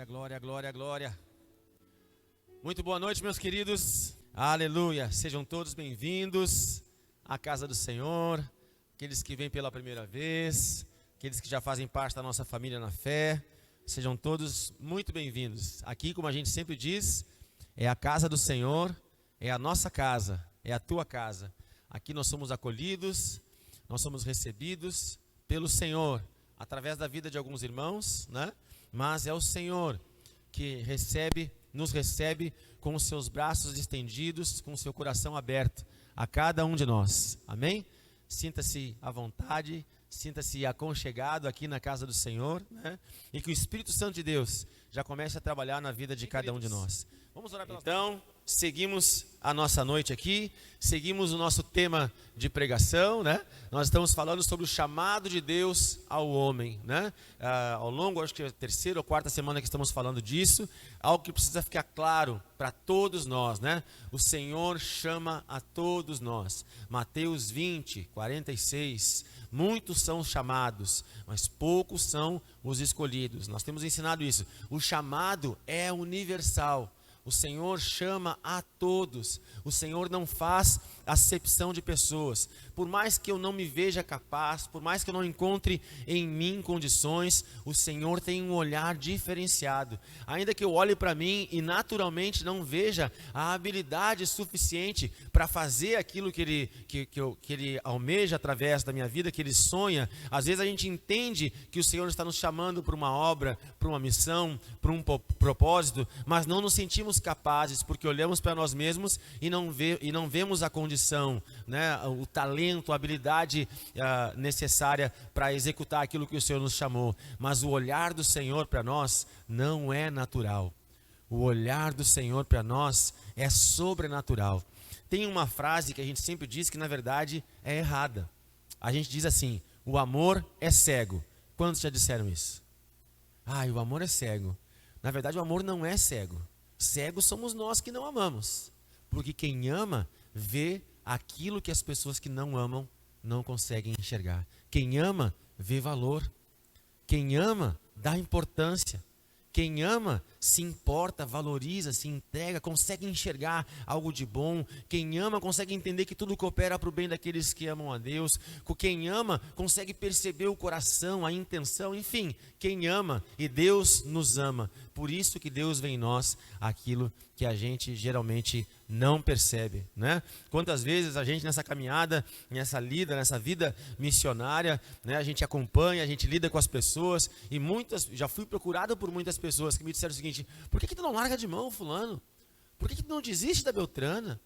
Glória, glória, glória. Muito boa noite, meus queridos. Aleluia. Sejam todos bem-vindos à casa do Senhor. Aqueles que vêm pela primeira vez, aqueles que já fazem parte da nossa família na fé. Sejam todos muito bem-vindos. Aqui, como a gente sempre diz, é a casa do Senhor, é a nossa casa, é a tua casa. Aqui nós somos acolhidos, nós somos recebidos pelo Senhor, através da vida de alguns irmãos, né? Mas é o Senhor que nos recebe com os seus braços estendidos, com o seu coração aberto a cada um de nós. Amém? Sinta-se à vontade, sinta-se aconchegado aqui na casa do Senhor, né? E que o Espírito Santo de Deus já comece a trabalhar na vida de cada um de nós. Vamos orar pela Então, seguimos a nossa noite aqui, seguimos o nosso tema de pregação, né? Nós estamos falando sobre o chamado de Deus ao homem, né? Ao longo, acho que é a terceira ou quarta semana que estamos falando disso, algo que precisa ficar claro para todos nós, né? O Senhor chama a todos nós. Mateus 20, 46, muitos são os chamados, mas poucos são os escolhidos. Nós temos ensinado isso. O chamado é universal. O Senhor chama a todos. O Senhor não faz acepção de pessoas. Por mais que eu não me veja capaz, por mais que eu não encontre em mim condições, o Senhor tem um olhar diferenciado. Ainda que eu olhe para mim e naturalmente não veja a habilidade suficiente para fazer aquilo que Ele almeja através da minha vida, que Ele sonha, às vezes a gente entende que o Senhor está nos chamando para uma obra, para uma missão, para um propósito, mas não nos sentimos capazes, porque olhamos para nós mesmos e não vemos a condição, né, o talento, a habilidade necessária para executar aquilo que o Senhor nos chamou. Mas o olhar do Senhor para nós não é natural. O olhar do Senhor para nós é sobrenatural. Tem uma frase que a gente sempre diz que na verdade é errada. A gente diz assim: o amor é cego. Quantos já disseram isso? O amor é cego. Na verdade, o amor não é cego. Cegos somos nós que não amamos. Porque quem ama vê aquilo que as pessoas que não amam não conseguem enxergar. Quem ama vê valor. Quem ama dá importância. Quem ama se importa, valoriza, se entrega, consegue enxergar algo de bom. Quem ama consegue entender que tudo coopera para o bem daqueles que amam a Deus. Quem ama consegue perceber o coração, a intenção, enfim. Quem ama, e Deus nos ama. Por isso que Deus vê em nós aquilo que a gente geralmente não percebe, né? Quantas vezes a gente nessa caminhada, nessa vida missionária, né, a gente acompanha, a gente lida com as pessoas, e já fui procurado por muitas pessoas que me disseram o seguinte: por que tu não larga de mão fulano? Por que tu não desiste da Beltrana?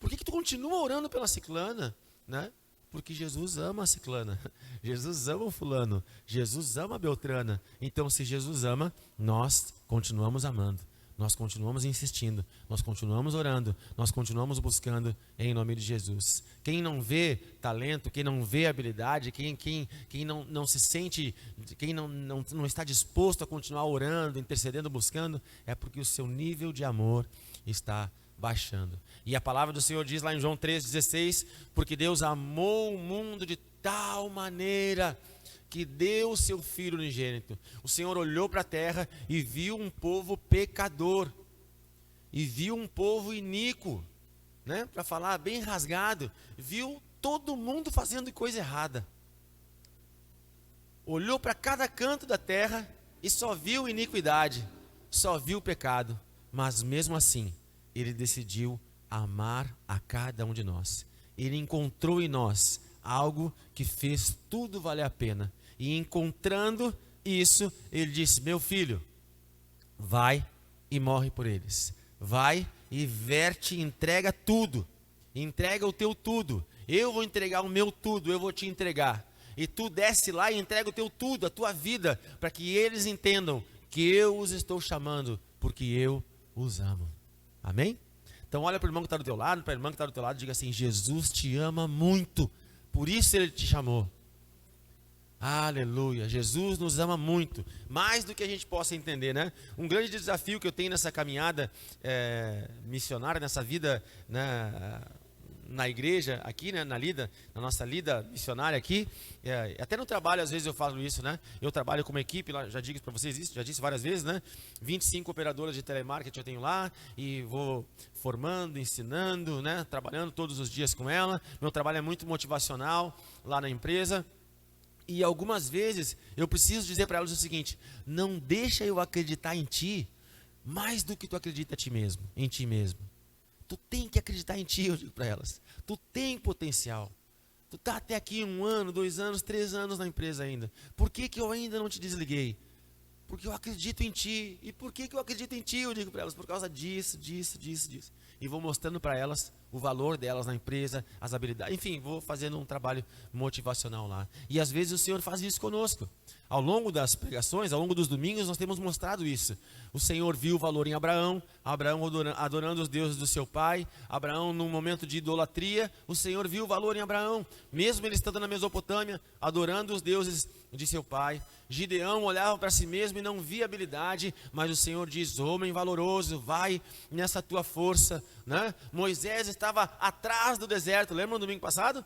Por que tu continua orando pela ciclana? Né? Porque Jesus ama a ciclana, Jesus ama o fulano, Jesus ama a Beltrana. Então, se Jesus ama, nós continuamos amando. Nós continuamos insistindo, nós continuamos orando, nós continuamos buscando em nome de Jesus. Quem não vê talento, quem não vê habilidade, quem não se sente, quem não está disposto a continuar orando, intercedendo, buscando, é porque o seu nível de amor está baixando. E a palavra do Senhor diz lá em João 3,16, porque Deus amou o mundo de tal maneira que deu o seu Filho unigênito. O Senhor olhou para a terra e viu um povo pecador, e viu um povo iníquo, né? Para falar bem rasgado, viu todo mundo fazendo coisa errada. Olhou para cada canto da terra e só viu iniquidade, só viu pecado, mas mesmo assim, Ele decidiu amar a cada um de nós. Ele encontrou em nós algo que fez tudo valer a pena. E encontrando isso, Ele disse: meu filho, vai e morre por eles. Vai e verte, entrega tudo. Entrega o teu tudo. Eu vou entregar o meu tudo, eu vou te entregar. E tu desce lá e entrega o teu tudo, a tua vida, para que eles entendam que eu os estou chamando, porque eu os amo. Amém? Então olha para o irmão que está do teu lado, para a irmã que está do teu lado, e diga assim: Jesus te ama muito, por isso Ele te chamou. Aleluia, Jesus nos ama muito, mais do que a gente possa entender, né? Um grande desafio que eu tenho nessa caminhada missionária, nessa vida, né, na igreja aqui, né, na nossa lida missionária aqui, até no trabalho às vezes eu falo isso, né? Eu trabalho com uma equipe, lá, já digo para vocês isso, já disse várias vezes, né? 25 operadoras de telemarketing eu tenho lá e vou formando, ensinando, né? Trabalhando todos os dias com ela. Meu trabalho é muito motivacional lá na empresa. E algumas vezes eu preciso dizer para elas o seguinte: não deixa eu acreditar em ti mais do que tu acredita em ti mesmo. Tu tem que acreditar em ti, eu digo para elas. Tu tem potencial. Tu está até aqui 1 ano, 2 anos, 3 anos na empresa ainda. Por que eu ainda não te desliguei? Porque eu acredito em ti. E por que eu acredito em ti? Eu digo para elas, por causa disso. E vou mostrando para elas o valor delas na empresa, as habilidades. Enfim, vou fazendo um trabalho motivacional lá. E às vezes o Senhor faz isso conosco. Ao longo das pregações, ao longo dos domingos, nós temos mostrado isso. O Senhor viu o valor em Abraão, Abraão adorando os deuses do seu pai, Abraão num momento de idolatria, o Senhor viu o valor em Abraão, mesmo ele estando na Mesopotâmia, adorando os deuses de seu pai. Gideão olhava para si mesmo e não via habilidade, mas o Senhor diz: homem valoroso, vai nessa tua força, né? Moisés estava atrás do deserto, lembra no domingo passado?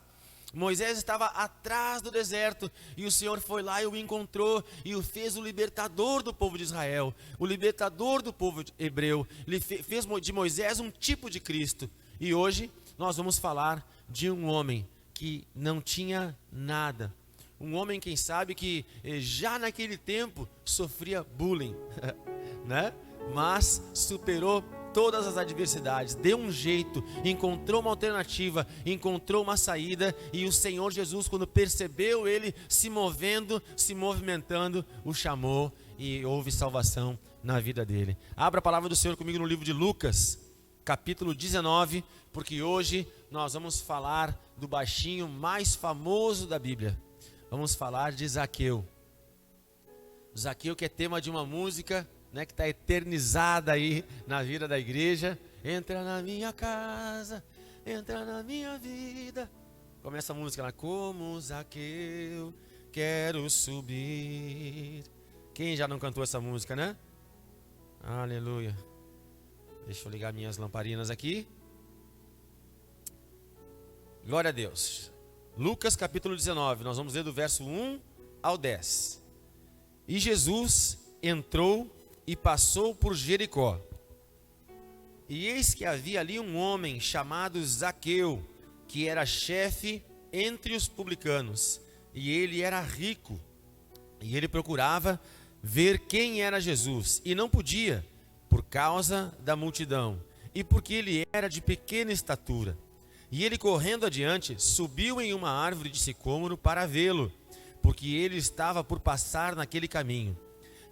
Moisés estava atrás do deserto e o Senhor foi lá e o encontrou e o fez o libertador do povo de Israel, o libertador do povo hebreu. Ele fez de Moisés um tipo de Cristo. E hoje nós vamos falar de um homem que não tinha nada. Um homem, quem sabe, que já naquele tempo sofria bullying, né? Mas superou todas as adversidades, deu um jeito, encontrou uma alternativa, encontrou uma saída. E o Senhor Jesus, quando percebeu ele se movendo, se movimentando, o chamou e houve salvação na vida dele. Abra a palavra do Senhor comigo no livro de Lucas, capítulo 19, porque hoje nós vamos falar do baixinho mais famoso da Bíblia. Vamos falar de Zaqueu. Zaqueu, que é tema de uma música, né, que está eternizada aí na vida da igreja. Entra na minha casa, entra na minha vida. Começa a música lá: como Zaqueu, quero subir. Quem já não cantou essa música, né? Aleluia. Deixa eu ligar minhas lamparinas aqui. Glória a Deus. Lucas capítulo 19, nós vamos ler do verso 1 ao 10. E Jesus entrou e passou por Jericó. E eis que havia ali um homem chamado Zaqueu, que era chefe entre os publicanos, e ele era rico. E ele procurava ver quem era Jesus, e não podia, por causa da multidão, e porque ele era de pequena estatura. E ele, correndo adiante, subiu em uma árvore de sicômoro para vê-lo, porque ele estava por passar naquele caminho.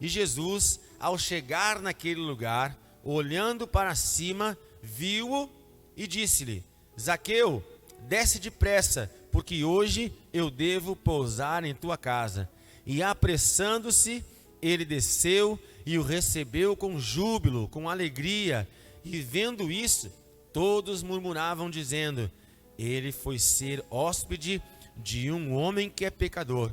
E Jesus, ao chegar naquele lugar, olhando para cima, viu-o e disse-lhe: Zaqueu, desce depressa, porque hoje eu devo pousar em tua casa. E apressando-se, ele desceu e o recebeu com júbilo, com alegria. E vendo isso, todos murmuravam, dizendo: ele foi ser hóspede de um homem que é pecador.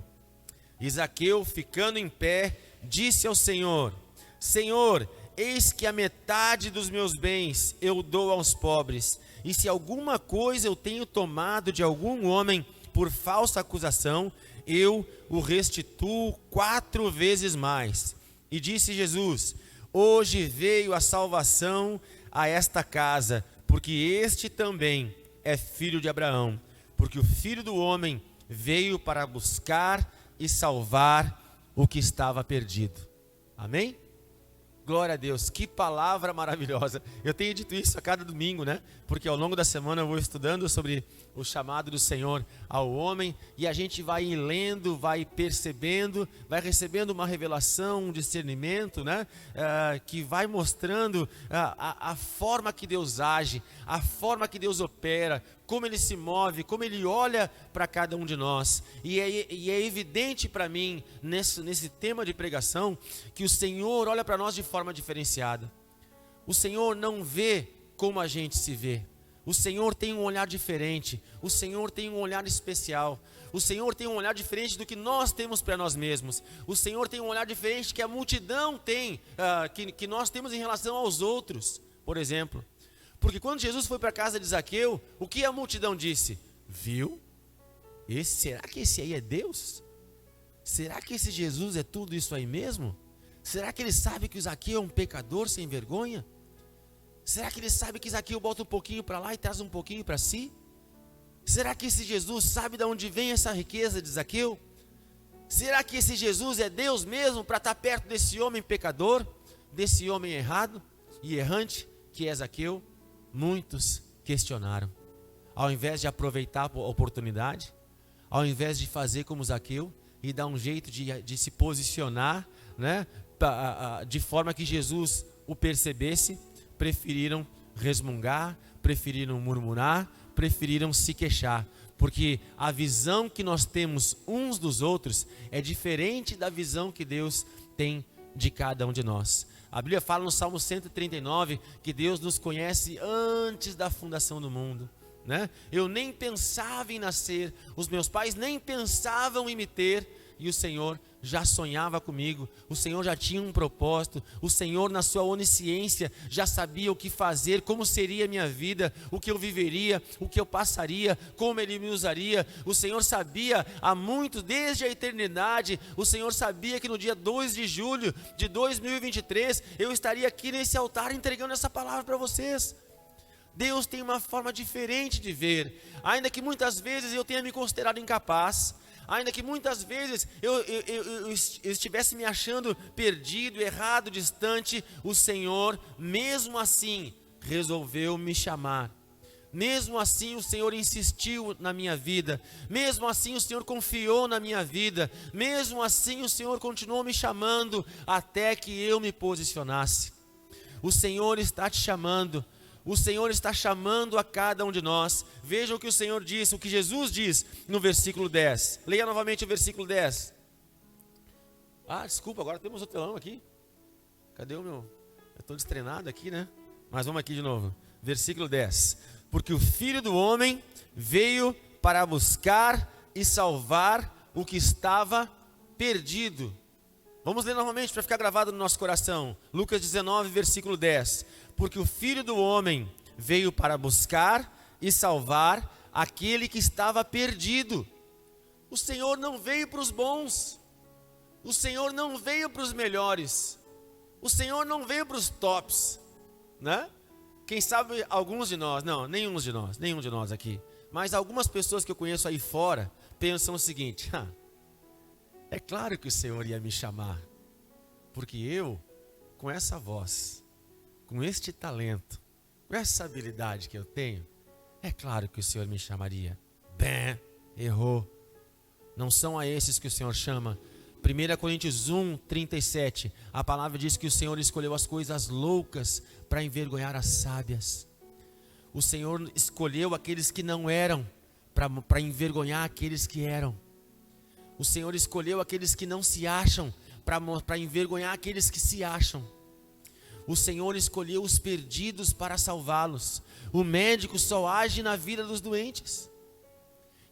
E Zaqueu, ficando em pé, disse ao Senhor: Senhor, eis que a metade dos meus bens eu dou aos pobres, e se alguma coisa eu tenho tomado de algum homem por falsa acusação, eu o restituo 4 vezes mais. E disse Jesus: hoje veio a salvação a esta casa, porque este também é filho de Abraão, porque o Filho do Homem veio para buscar e salvar o que estava perdido. Amém? Glória a Deus, que palavra maravilhosa. Eu tenho dito isso a cada domingo, né? Porque ao longo da semana eu vou estudando sobre o chamado do Senhor ao homem, e a gente vai lendo, vai percebendo, vai recebendo uma revelação, um discernimento, né? Que vai mostrando a forma que Deus age, a forma que Deus opera, como Ele se move, como Ele olha para cada um de nós. E é evidente para mim, nesse tema de pregação, que o Senhor olha para nós de forma diferenciada. O Senhor não vê como a gente se vê. O Senhor tem um olhar diferente. O Senhor tem um olhar especial. O Senhor tem um olhar diferente do que nós temos para nós mesmos. O Senhor tem um olhar diferente que a multidão tem, que nós temos em relação aos outros, por exemplo. Porque quando Jesus foi para a casa de Zaqueu, o que a multidão disse? Viu? Será que esse aí é Deus? Será que esse Jesus é tudo isso aí mesmo? Será que ele sabe que o Zaqueu é um pecador sem vergonha? Será que ele sabe que Zaqueu bota um pouquinho para lá e traz um pouquinho para si? Será que esse Jesus sabe de onde vem essa riqueza de Zaqueu? Será que esse Jesus é Deus mesmo para estar perto desse homem pecador, desse homem errado e errante que é Zaqueu? Muitos questionaram. Ao invés de aproveitar a oportunidade, ao invés de fazer como Zaqueu e dar um jeito de se posicionar, né, de forma que Jesus o percebesse, preferiram resmungar, preferiram murmurar, preferiram se queixar, porque a visão que nós temos uns dos outros é diferente da visão que Deus tem de cada um de nós. A Bíblia fala no Salmo 139 que Deus nos conhece antes da fundação do mundo, né? Eu nem pensava em nascer, os meus pais nem pensavam em me ter, e o Senhor já sonhava comigo, o Senhor já tinha um propósito, o Senhor na sua onisciência já sabia o que fazer, como seria a minha vida, o que eu viveria, o que eu passaria, como Ele me usaria. O Senhor sabia há muito, desde a eternidade, o Senhor sabia que no dia 2 de julho de 2023, eu estaria aqui nesse altar entregando essa palavra para vocês. Deus tem uma forma diferente de ver, ainda que muitas vezes eu tenha me considerado incapaz, ainda que muitas vezes eu estivesse me achando perdido, errado, distante, o Senhor, mesmo assim, resolveu me chamar. Mesmo assim o Senhor insistiu na minha vida, mesmo assim o Senhor confiou na minha vida, mesmo assim o Senhor continuou me chamando, até que eu me posicionasse. O Senhor está te chamando. O Senhor está chamando a cada um de nós. Veja o que o Senhor diz, o que Jesus diz no versículo 10. Leia novamente o versículo 10. Desculpa, agora temos o telão aqui. Cadê o meu? Eu estou destreinado aqui, né? Mas vamos aqui de novo. Versículo 10. Porque o Filho do Homem veio para buscar e salvar o que estava perdido. Vamos ler novamente para ficar gravado no nosso coração. Lucas 19, versículo 10. Porque o Filho do Homem veio para buscar e salvar aquele que estava perdido. O Senhor não veio para os bons. O Senhor não veio para os melhores. O Senhor não veio para os tops, né? Quem sabe alguns de nós, não, nenhum de nós aqui, mas algumas pessoas que eu conheço aí fora pensam o seguinte: é claro que o Senhor ia me chamar, porque eu, com essa voz, com este talento, com essa habilidade que eu tenho, é claro que o Senhor me chamaria. Bem, errou. Não são a esses que o Senhor chama. 1 Coríntios 1, 37, a palavra diz que o Senhor escolheu as coisas loucas para envergonhar as sábias. O Senhor escolheu aqueles que não eram para envergonhar aqueles que eram. O Senhor escolheu aqueles que não se acham para envergonhar aqueles que se acham. O Senhor escolheu os perdidos para salvá-los. O médico só age na vida dos doentes.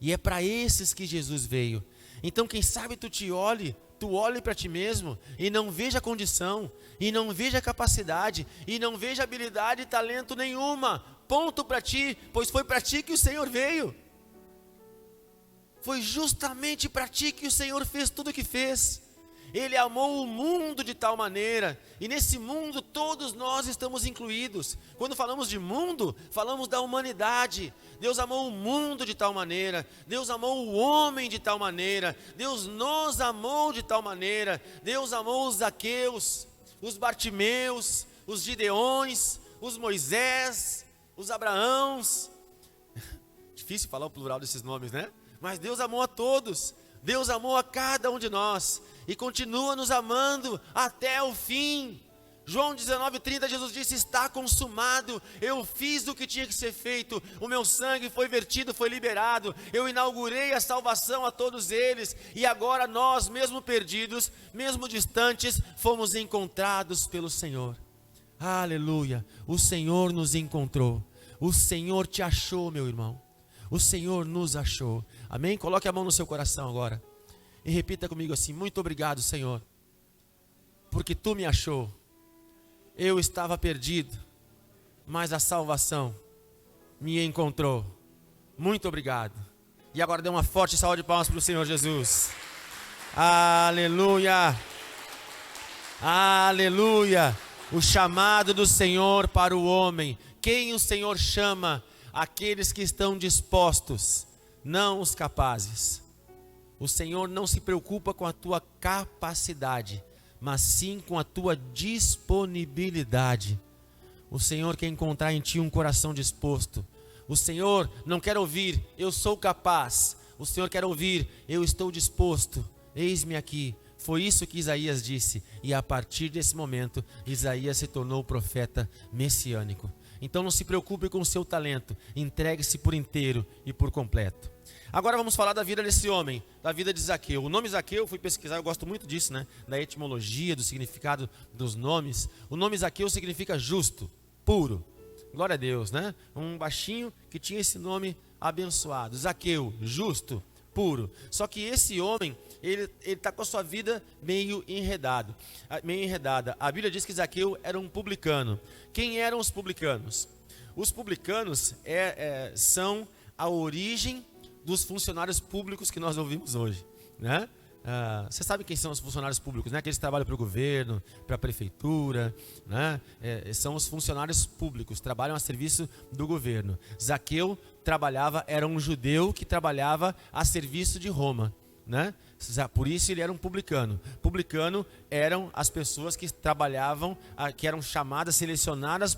E é para esses que Jesus veio. Então quem sabe tu olhe para ti mesmo e não veja condição, e não veja capacidade, e não veja habilidade e talento nenhuma. Ponto para ti, pois foi para ti que o Senhor veio. Foi justamente para ti que o Senhor fez tudo o que fez. Ele amou o mundo de tal maneira, e nesse mundo todos nós estamos incluídos. Quando falamos de mundo, falamos da humanidade. Deus amou o mundo de tal maneira, Deus amou o homem de tal maneira, Deus nos amou de tal maneira. Deus amou os Zaqueus, os Bartimeus, os Gideões, os Moisés, os Abraãos. Difícil falar o plural desses nomes, né? Mas Deus amou a todos. Deus amou a cada um de nós e continua nos amando até o fim. João 19:30, Jesus disse: está consumado, eu fiz o que tinha que ser feito, o meu sangue foi vertido, foi liberado, eu inaugurei a salvação a todos eles, e agora nós, mesmo perdidos, mesmo distantes, fomos encontrados pelo Senhor. Aleluia, o Senhor nos encontrou, o Senhor te achou, meu irmão, o Senhor nos achou. Amém? Coloque a mão no seu coração agora e repita comigo assim: muito obrigado, Senhor, porque tu me achou. Eu estava perdido, mas a salvação me encontrou. Muito obrigado. E agora dê uma forte salva de palmas para o Senhor Jesus. Aleluia. Aleluia. O chamado do Senhor para o homem. Quem o Senhor chama? Aqueles que estão dispostos, não os capazes. O Senhor não se preocupa com a tua capacidade, mas sim com a tua disponibilidade. O Senhor quer encontrar em ti um coração disposto. O Senhor não quer ouvir, eu sou capaz. O Senhor quer ouvir, eu estou disposto. Eis-me aqui. Foi isso que Isaías disse. E a partir desse momento, Isaías se tornou profeta messiânico. Então não se preocupe com o seu talento. Entregue-se por inteiro e por completo. Agora vamos falar da vida desse homem, da vida de Zaqueu. O nome Zaqueu, fui pesquisar, eu gosto muito disso, né? Da etimologia, do significado dos nomes. O nome Zaqueu significa justo, puro. Glória a Deus, né? Um baixinho que tinha esse nome abençoado. Zaqueu, justo, puro. Só que esse homem, ele está com a sua vida meio enredada. A Bíblia diz que Zaqueu era um publicano. Quem eram os publicanos? Os publicanos são a origem dos funcionários públicos que nós ouvimos hoje, né? Você sabe quem são os funcionários públicos, né? Aqueles que trabalham para o governo, para a prefeitura, né? São os funcionários públicos, trabalham a serviço do governo. Zaqueu era um judeu que trabalhava a serviço de Roma, né? Por isso ele era um publicano. Publicano eram as pessoas que trabalhavam, que eram chamadas, selecionadas,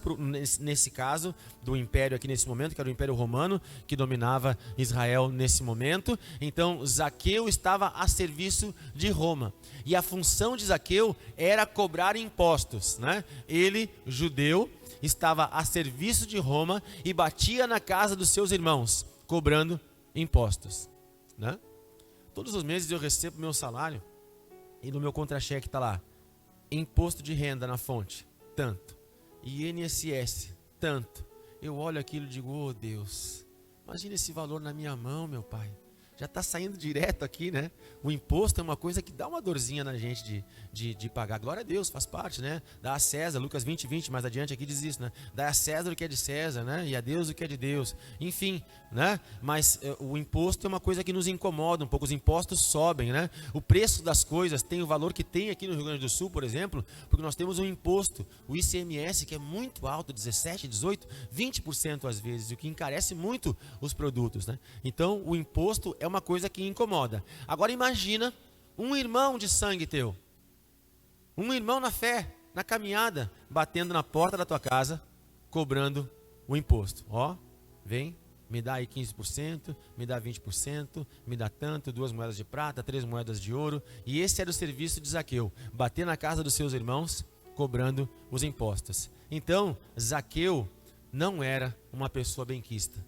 nesse caso, do império aqui nesse momento, que era o Império Romano, que dominava Israel nesse momento. Então Zaqueu estava a serviço de Roma. E a função de Zaqueu era cobrar impostos, né? Ele, judeu, estava a serviço de Roma e batia na casa dos seus irmãos, cobrando impostos, né? Todos os meses eu recebo meu salário e no meu contra-cheque está lá: imposto de renda na fonte, tanto. INSS, tanto. Eu olho aquilo e digo: oh Deus, imagina esse valor na minha mão, meu Pai. Já está saindo direto aqui, né? O imposto é uma coisa que dá uma dorzinha na gente de pagar. Glória a Deus, faz parte, né? Dá a César, Lucas 20, mais adiante aqui diz isso, né? Dá a César o que é de César, né? E a Deus o que é de Deus. Enfim, né? Mas o imposto é uma coisa que nos incomoda um pouco. Os impostos sobem, né? O preço das coisas tem o valor que tem aqui no Rio Grande do Sul, por exemplo, porque nós temos um imposto, o ICMS, que é muito alto, 17, 18, 20% às vezes, o que encarece muito os produtos, né? Então, o imposto é uma coisa que incomoda. Agora imagina um irmão de sangue teu, um irmão na fé, na caminhada, batendo na porta da tua casa, cobrando o imposto. Ó, vem, me dá aí 15%, me dá 20%, me dá tanto, 2 moedas de prata, 3 moedas de ouro. E esse era o serviço de Zaqueu, bater na casa dos seus irmãos, cobrando os impostos. Então, Zaqueu não era uma pessoa benquista.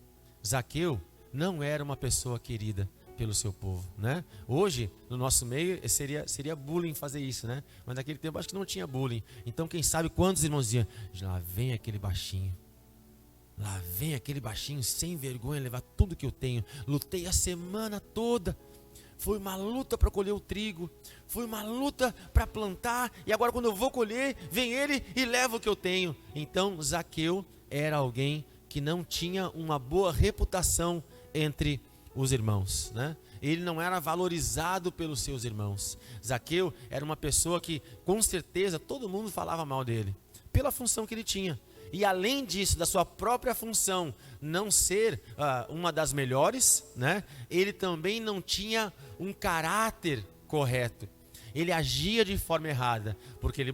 Zaqueu não era uma pessoa querida pelo seu povo, né? Hoje, no nosso meio, seria bullying fazer isso, né? Mas naquele tempo acho que não tinha bullying. Então, quem sabe quantos irmãos diziam: lá vem aquele baixinho. Lá vem aquele baixinho sem vergonha levar tudo que eu tenho. Lutei a semana toda. Foi uma luta para colher o trigo. Foi uma luta para plantar. E agora quando eu vou colher, vem ele e leva o que eu tenho. Então, Zaqueu era alguém que não tinha uma boa reputação entre os irmãos, né? Ele não era valorizado pelos seus irmãos. Zaqueu era uma pessoa que, com certeza, todo mundo falava mal dele, pela função que ele tinha. E além disso, da sua própria função não ser uma das melhores, né? Ele também não tinha um caráter correto. Ele agia de forma errada, porque ele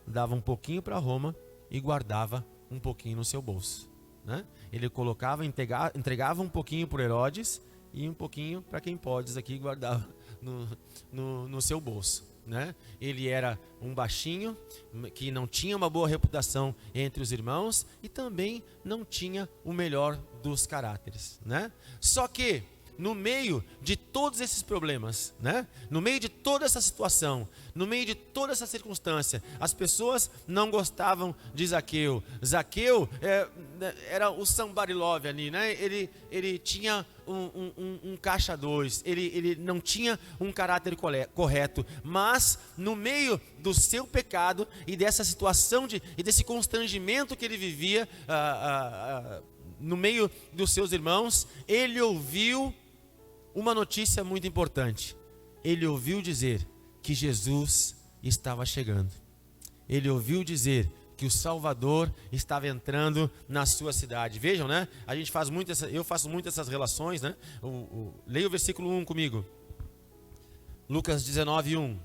dava um pouquinho para Roma e guardava um pouquinho no seu bolso, né? Ele entregava um pouquinho para Herodes e um pouquinho para quem pode aqui guardava no seu bolso, né? Ele era um baixinho que não tinha uma boa reputação entre os irmãos e também não tinha o melhor dos caráteres, né? Só que no meio de todos esses problemas, né? No meio de toda essa situação, no meio de toda essa circunstância, as pessoas não gostavam de Zaqueu. Zaqueu era o somebody love ali, né? Ele tinha um caixa dois, ele não tinha um caráter correto, mas no meio do seu pecado e dessa situação e desse constrangimento que ele vivia, no meio dos seus irmãos, ele ouviu uma notícia muito importante. Ele ouviu dizer que Jesus estava chegando. Ele ouviu dizer que o Salvador estava entrando na sua cidade. Vejam, né? A gente faz muito eu faço muito essas relações, né? Leia o versículo 1 comigo. Lucas 19, 1.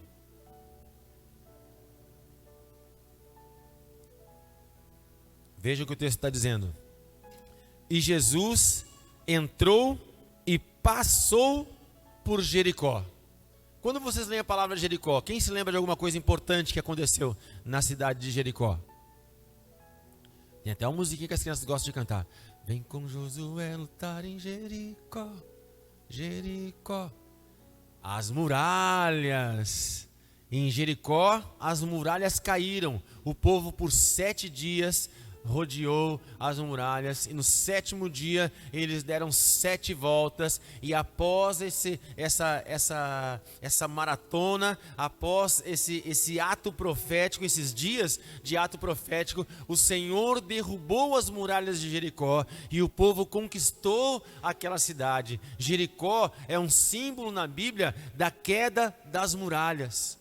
Veja o que o texto está dizendo. E Jesus entrou e passou por Jericó. Quando vocês leem a palavra Jericó, quem se lembra de alguma coisa importante que aconteceu na cidade de Jericó? Tem até uma musiquinha que as crianças gostam de cantar. Vem com Josué lutar em Jericó, Jericó. As muralhas. Em Jericó, as muralhas caíram. O povo por 7 dias rodeou as muralhas, e no 7º dia eles deram 7 voltas, e após essa maratona, após esse ato profético, esses dias de ato profético, o Senhor derrubou as muralhas de Jericó, e o povo conquistou aquela cidade. Jericó é um símbolo na Bíblia da queda das muralhas.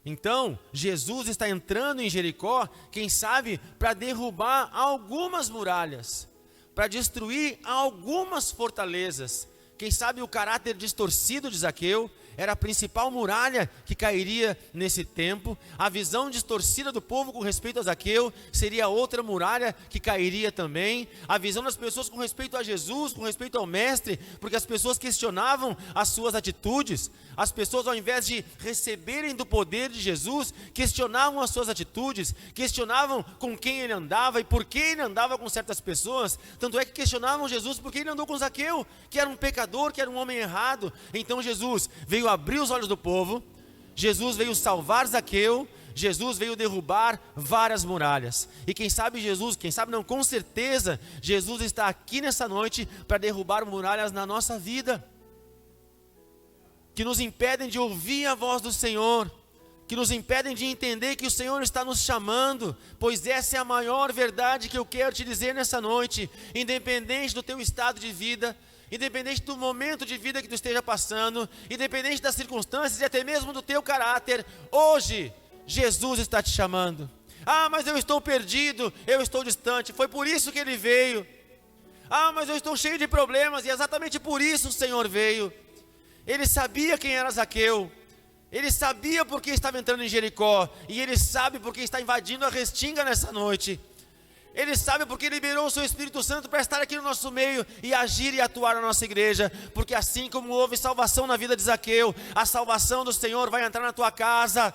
Então, Jesus está entrando em Jericó, quem sabe, para derrubar algumas muralhas, para destruir algumas fortalezas. Quem sabe o caráter distorcido de Zaqueu era a principal muralha que cairia nesse tempo. A visão distorcida do povo com respeito a Zaqueu seria outra muralha que cairia também. A visão das pessoas com respeito a Jesus, com respeito ao Mestre, porque as pessoas questionavam as suas atitudes. As pessoas, ao invés de receberem do poder de Jesus, questionavam as suas atitudes, questionavam com quem ele andava e por que ele andava com certas pessoas. Tanto é que questionavam Jesus porque ele andou com Zaqueu, que era um pecador, que era um homem errado. Então Jesus veio abrir os olhos do povo, Jesus veio salvar Zaqueu, Jesus veio derrubar várias muralhas. E quem sabe com certeza, Jesus está aqui nessa noite para derrubar muralhas na nossa vida, que nos impedem de ouvir a voz do Senhor, que nos impedem de entender que o Senhor está nos chamando, pois essa é a maior verdade que eu quero te dizer nessa noite. Independente do teu estado de vida, independente do momento de vida que tu esteja passando, independente das circunstâncias e até mesmo do teu caráter, hoje Jesus está te chamando. Ah, mas eu estou perdido, eu estou distante, foi por isso que ele veio. Ah, mas eu estou cheio de problemas, e é exatamente por isso o Senhor veio. Ele sabia quem era Zaqueu, ele sabia por que estava entrando em Jericó, e ele sabe por que está invadindo a restinga nessa noite. Ele sabe porque liberou o seu Espírito Santo para estar aqui no nosso meio e agir e atuar na nossa igreja. Porque assim como houve salvação na vida de Zaqueu, a salvação do Senhor vai entrar na tua casa,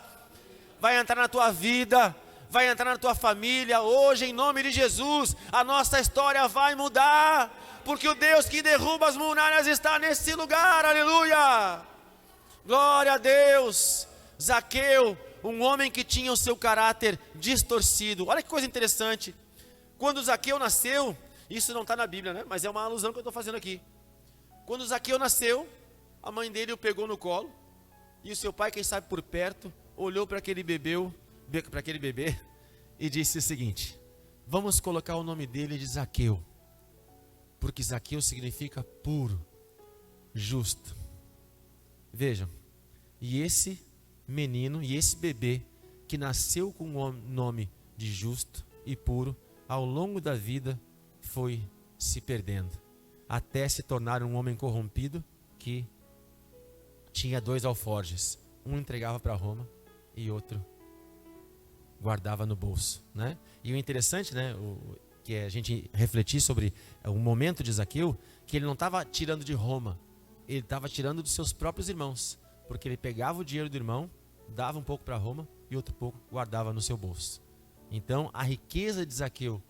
vai entrar na tua vida, vai entrar na tua família. Hoje, em nome de Jesus, a nossa história vai mudar, porque o Deus que derruba as muralhas está nesse lugar. Aleluia! Glória a Deus! Zaqueu, um homem que tinha o seu caráter distorcido. Olha que coisa interessante. Quando Zaqueu nasceu, isso não está na Bíblia, né? Mas é uma alusão que eu estou fazendo aqui. Quando Zaqueu nasceu, a mãe dele o pegou no colo, e o seu pai, quem sabe por perto, olhou para aquele bebê e disse o seguinte: vamos colocar o nome dele de Zaqueu, porque Zaqueu significa puro, justo. Vejam, e esse menino, e esse bebê, que nasceu com o nome de justo e puro, ao longo da vida foi se perdendo, até se tornar um homem corrompido que tinha 2 alforjes, um entregava para Roma e outro guardava no bolso, né? E o interessante, né, que é a gente refletir sobre o momento de Zaqueu, que ele não estava tirando de Roma, ele estava tirando dos seus próprios irmãos, porque ele pegava o dinheiro do irmão, dava um pouco para Roma e outro pouco guardava no seu bolso. Então a riqueza de Zaqueu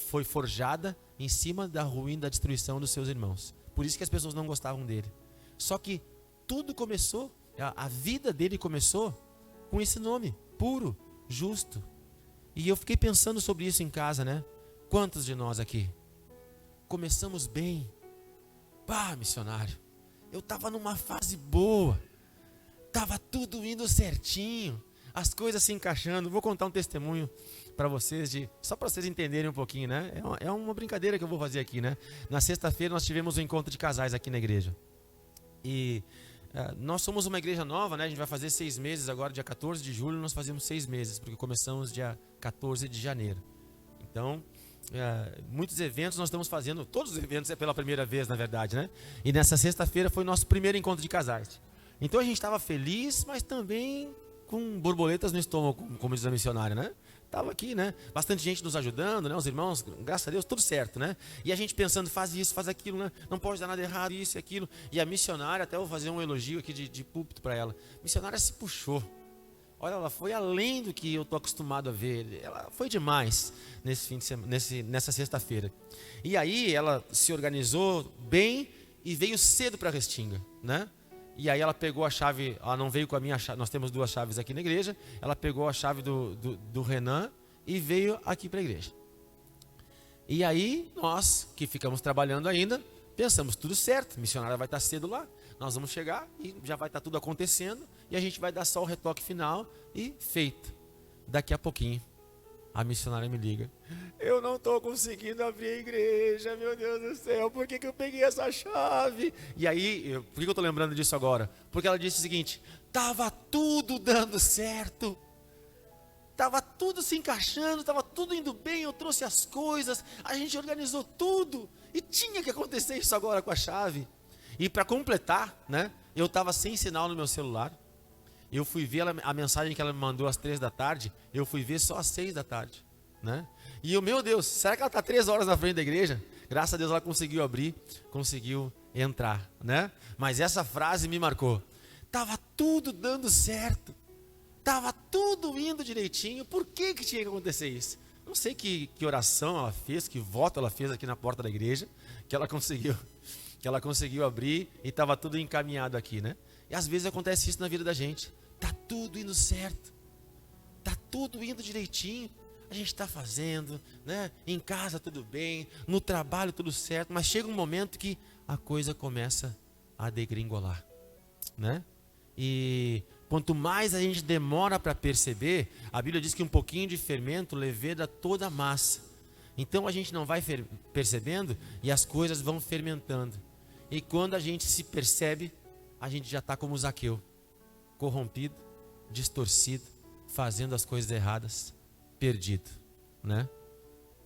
foi forjada em cima da ruína, da destruição dos seus irmãos, Por isso que as pessoas não gostavam dele. Só que tudo começou, a vida dele começou com esse nome, puro, justo. E eu fiquei pensando sobre isso em casa, né? Quantos de nós aqui começamos bem? Pá, missionário, eu estava numa fase boa, estava tudo indo certinho, as coisas se encaixando. Vou contar um testemunho para vocês, só para vocês entenderem um pouquinho, né? É uma brincadeira que eu vou fazer aqui, né? Na sexta-feira nós tivemos um encontro de casais aqui na igreja. E nós somos uma igreja nova, né? A gente vai fazer 6 meses agora, dia 14 de julho nós fazemos 6 meses, porque começamos dia 14 de janeiro. Então, muitos eventos nós estamos fazendo, todos os eventos é pela primeira vez, na verdade, né? E nessa sexta-feira foi nosso primeiro encontro de casais. Então a gente estava feliz, mas também com borboletas no estômago, como diz a missionária, né? Estava aqui, né? Bastante gente nos ajudando, né? Os irmãos, graças a Deus, tudo certo, né? E a gente pensando, faz isso, faz aquilo, né? Não pode dar nada errado, isso e aquilo. E a missionária, até vou fazer um elogio aqui de púlpito para ela. A missionária se puxou. Olha, ela foi além do que eu estou acostumado a ver. Ela foi demais nesse fim de semana, nessa sexta-feira. E aí ela se organizou bem e veio cedo para a Restinga, né? E aí ela pegou a chave, ela não veio com a minha chave, nós temos 2 chaves aqui na igreja. Ela pegou a chave do Renan e veio aqui para a igreja. E aí nós, que ficamos trabalhando ainda, pensamos, tudo certo, a missionária vai estar cedo lá. Nós vamos chegar e já vai estar tudo acontecendo. E a gente vai dar só o retoque final e feito. Daqui a pouquinho, a missionária me liga. Eu não estou conseguindo abrir a igreja, meu Deus do céu, por que eu peguei essa chave? E aí, por que eu estou lembrando disso agora? Porque ela disse o seguinte, estava tudo dando certo. Estava tudo se encaixando, estava tudo indo bem, eu trouxe as coisas, a gente organizou tudo. E tinha que acontecer isso agora com a chave. E para completar, né, eu estava sem sinal no meu celular. Eu fui ver a mensagem que ela me mandou às 3 da tarde, eu fui ver só às 6 da tarde, né? E eu, meu Deus, será que ela está 3 horas na frente da igreja? Graças a Deus ela conseguiu abrir, conseguiu entrar, né? Mas essa frase me marcou. Tava tudo dando certo, tava tudo indo direitinho. Por que tinha que acontecer isso? Não sei que oração ela fez, que voto ela fez aqui na porta da igreja, que ela conseguiu abrir e estava tudo encaminhado aqui, né? E às vezes acontece isso na vida da gente. Tá tudo indo certo, tá tudo indo direitinho, a gente está fazendo, né? Em casa tudo bem, no trabalho tudo certo, mas chega um momento que a coisa começa a degringolar, né? E quanto mais a gente demora para perceber, a Bíblia diz que um pouquinho de fermento leveda toda a massa. Então a gente não vai percebendo e as coisas vão fermentando. E quando a gente se percebe, a gente já está como Zaqueu, corrompido, distorcido, fazendo as coisas erradas, perdido, né?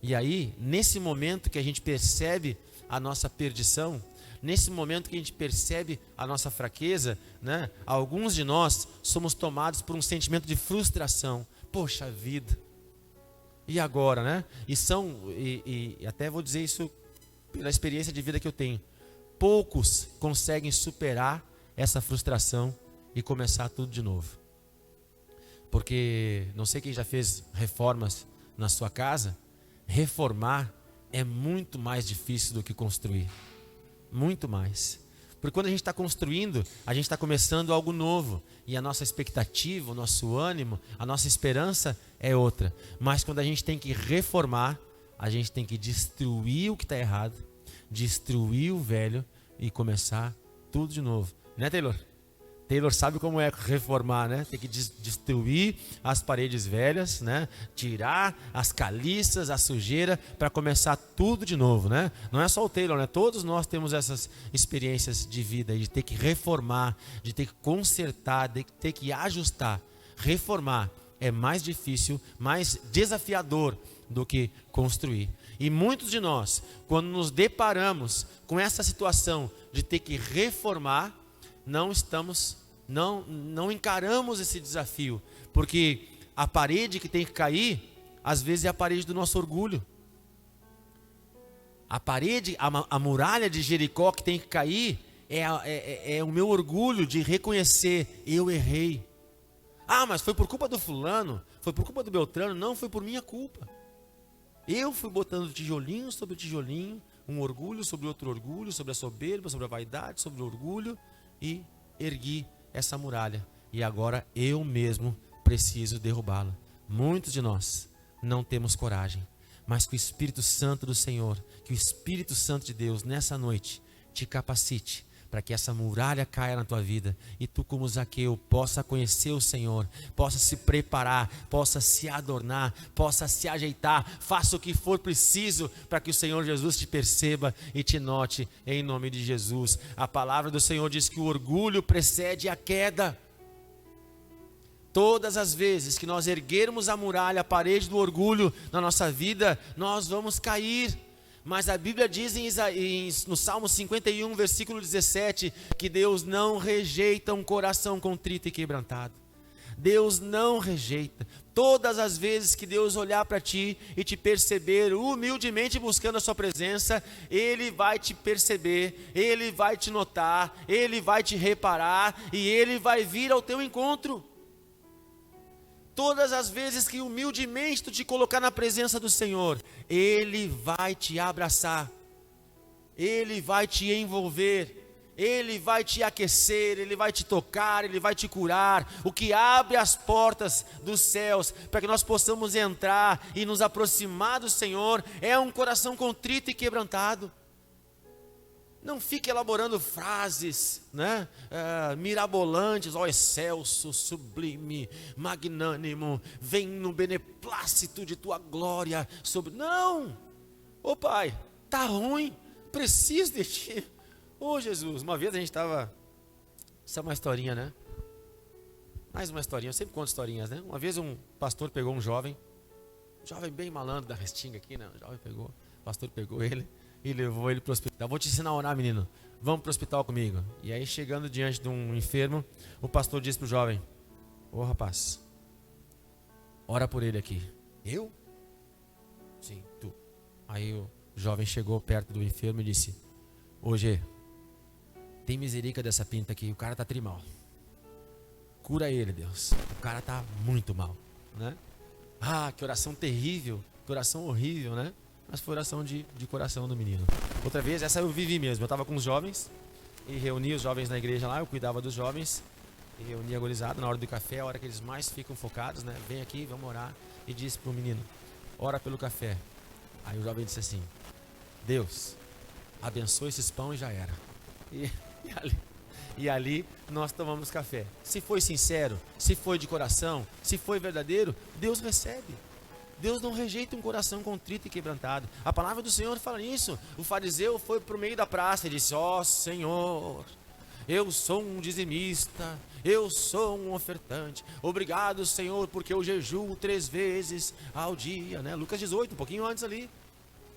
E aí, nesse momento que a gente percebe a nossa perdição, nesse momento que a gente percebe a nossa fraqueza, né? Alguns de nós somos tomados por um sentimento de frustração. Poxa vida, e agora, né? E até vou dizer isso pela experiência de vida que eu tenho. Poucos conseguem superar essa frustração e começar tudo de novo. Porque, não sei quem já fez reformas na sua casa, reformar é muito mais difícil do que construir. Muito mais. Porque quando a gente está construindo, a gente está começando algo novo. E a nossa expectativa, o nosso ânimo, a nossa esperança é outra. Mas quando a gente tem que reformar, a gente tem que destruir o que está errado, destruir o velho e começar tudo de novo. Né, Taylor? Taylor sabe como é reformar, né? Tem que destruir as paredes velhas, né? Tirar as caliças, a sujeira, para começar tudo de novo, né? Não é só o Taylor, né? Todos nós temos essas experiências de vida, de ter que reformar, de ter que consertar, de ter que ajustar. Reformar é mais difícil, mais desafiador do que construir. E muitos de nós, quando nos deparamos com essa situação de ter que reformar, não encaramos esse desafio, porque a parede que tem que cair, às vezes é a parede do nosso orgulho. A parede, a muralha de Jericó que tem que cair, é o meu orgulho de reconhecer, eu errei. Ah, mas foi por culpa do fulano, foi por culpa do Beltrano, não, foi por minha culpa. Eu fui botando tijolinho sobre tijolinho, um orgulho sobre outro orgulho, sobre a soberba, sobre a vaidade, sobre o orgulho, e ergui essa muralha. E agora eu mesmo preciso derrubá-la. Muitos de nós não temos coragem, mas que o Espírito Santo do Senhor, que o Espírito Santo de Deus nessa noite te capacite para que essa muralha caia na tua vida e tu, como Zaqueu, possa conhecer o Senhor, possa se preparar, possa se adornar, possa se ajeitar, faça o que for preciso para que o Senhor Jesus te perceba e te note, em nome de Jesus. A palavra do Senhor diz que o orgulho precede a queda. Todas as vezes que nós erguermos a muralha, a parede do orgulho na nossa vida, nós vamos cair. Mas a Bíblia diz no Salmo 51, versículo 17, que Deus não rejeita um coração contrito e quebrantado. Deus não rejeita. Todas as vezes que Deus olhar para ti e te perceber humildemente buscando a sua presença, Ele vai te perceber, Ele vai te notar, Ele vai te reparar e Ele vai vir ao teu encontro. Todas as vezes que humildemente tu te colocar na presença do Senhor, Ele vai te abraçar, Ele vai te envolver, Ele vai te aquecer, Ele vai te tocar, Ele vai te curar. O que abre as portas dos céus para que nós possamos entrar e nos aproximar do Senhor é um coração contrito e quebrantado. Não fique elaborando frases, né? Mirabolantes, ó excelso, sublime, magnânimo, vem no beneplácito de tua glória sobre... Não! Ô Pai, tá ruim, preciso de ti. Ô Jesus, uma vez a gente estava... Isso é uma historinha, né? Mais uma historinha, eu sempre conto historinhas, né? Uma vez um pastor pegou um jovem bem malandro da Restinga aqui, né? O jovem pegou, o pastor pegou ele e levou ele para o hospital. Vou te ensinar a orar, menino, vamos para o hospital comigo. E aí, chegando diante de um enfermo, o pastor disse para o jovem: ô rapaz, ora por ele aqui. Eu? Sim, tu. Aí o jovem chegou perto do enfermo e disse: ô Gê, tem misericórdia dessa pinta aqui, o cara tá trimal. Cura ele, Deus, o cara tá muito mal, né? Ah, que oração terrível, que oração horrível, né? Mas foi oração de coração do menino. Outra vez, essa eu vivi mesmo. Eu estava com os jovens e reuni os jovens na igreja lá. Eu cuidava dos jovens e reunia a gurizada na hora do café, a hora que eles mais ficam focados, né? Vem aqui, vamos orar. E disse para o menino: ora pelo café. Aí o jovem disse assim: Deus, abençoe esses pão, e já era. E ali nós tomamos café. Se foi sincero, se foi de coração, se foi verdadeiro, Deus recebe. Deus não rejeita um coração contrito e quebrantado. A palavra do Senhor fala isso. O fariseu foi para o meio da praça e disse: ó Senhor, eu sou um dizimista, eu sou um ofertante. Obrigado, Senhor, porque eu jejuo 3 vezes ao dia, né? Lucas 18, um pouquinho antes ali.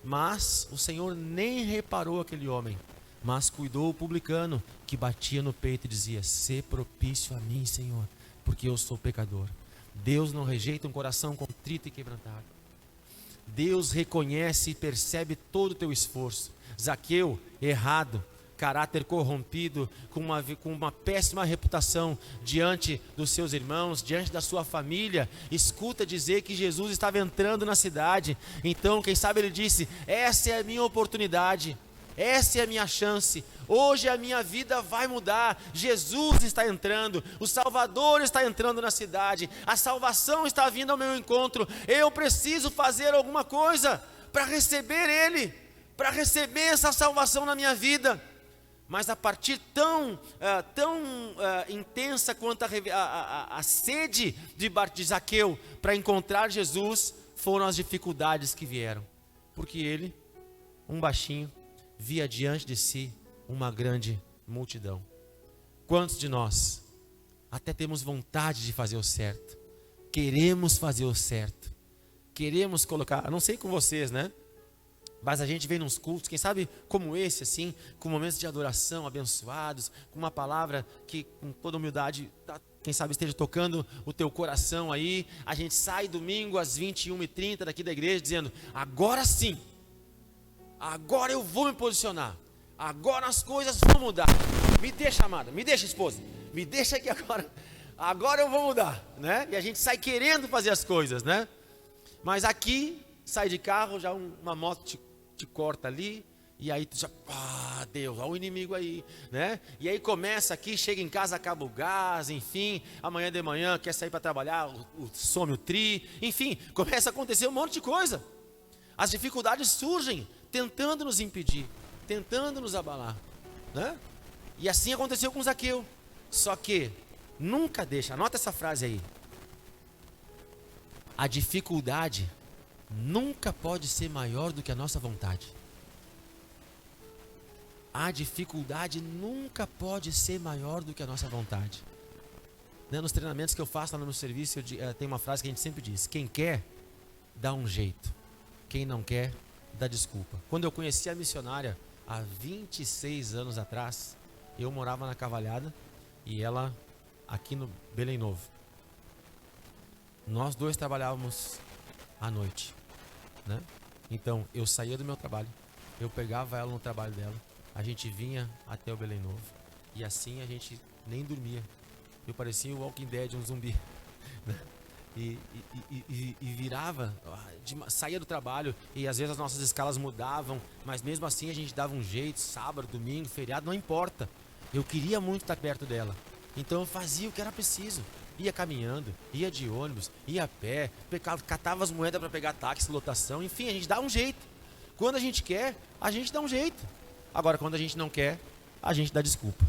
Mas o Senhor nem reparou aquele homem, mas cuidou o publicano que batia no peito e dizia: sê propício a mim, Senhor, porque eu sou pecador. Deus não rejeita um coração contrito e quebrantado. Deus reconhece e percebe todo o teu esforço. Zaqueu, errado, caráter corrompido, com uma péssima reputação diante dos seus irmãos, diante da sua família, escuta dizer que Jesus estava entrando na cidade. Então, quem sabe ele disse: essa é a minha oportunidade, essa é a minha chance, hoje a minha vida vai mudar. Jesus está entrando, o Salvador está entrando na cidade, a salvação está vindo ao meu encontro. Eu preciso fazer alguma coisa para receber Ele, para receber essa salvação na minha vida. Mas a partir tão intensa quanto a sede de Zaqueu para encontrar Jesus, foram as dificuldades que vieram, porque ele, um baixinho, via diante de si uma grande multidão. Quantos de nós até temos vontade de fazer o certo, queremos fazer o certo, queremos colocar, não sei com vocês, né? Mas a gente vem nos cultos, quem sabe como esse, assim, com momentos de adoração abençoados, com uma palavra que com toda humildade, quem sabe esteja tocando o teu coração aí. A gente sai domingo às 21h30 daqui da igreja dizendo: agora sim, agora eu vou me posicionar, agora as coisas vão mudar. Me deixa, amada, me deixa, esposa, me deixa aqui agora eu vou mudar, né? E a gente sai querendo fazer as coisas, né? Mas aqui, sai de carro, já uma moto te corta ali, E aí tu já, Deus, olha o inimigo aí, né? E aí começa aqui, chega em casa, acaba o gás, enfim, amanhã de manhã quer sair para trabalhar, some o tri, enfim, começa a acontecer um monte de coisa. As dificuldades surgem, tentando nos impedir, tentando nos abalar, né? E assim aconteceu com Zaqueu. Só que nunca deixa, anota essa frase aí. A dificuldade nunca pode ser maior do que a nossa vontade. A dificuldade nunca pode ser maior do que a nossa vontade. Né? Nos treinamentos que eu faço lá no meu serviço, tem uma frase que a gente sempre diz: quem quer, dá um jeito. Quem não quer, dá desculpa. Quando eu conheci a missionária, há 26 anos atrás, eu morava na Cavalhada e ela aqui no Belém Novo. Nós dois trabalhávamos à noite, né? Então eu saía do meu trabalho, eu pegava ela no trabalho dela, a gente vinha até o Belém Novo e assim a gente nem dormia. Eu parecia o Walking Dead, um zumbi, né? E virava, saía do trabalho e às vezes as nossas escalas mudavam, mas mesmo assim a gente dava um jeito, sábado, domingo, feriado, não importa. Eu queria muito estar perto dela, então eu fazia o que era preciso. Ia caminhando, ia de ônibus, ia a pé, catava as moedas para pegar táxi, lotação, enfim, a gente dá um jeito. Quando a gente quer, a gente dá um jeito. Agora, quando a gente não quer, a gente dá desculpa,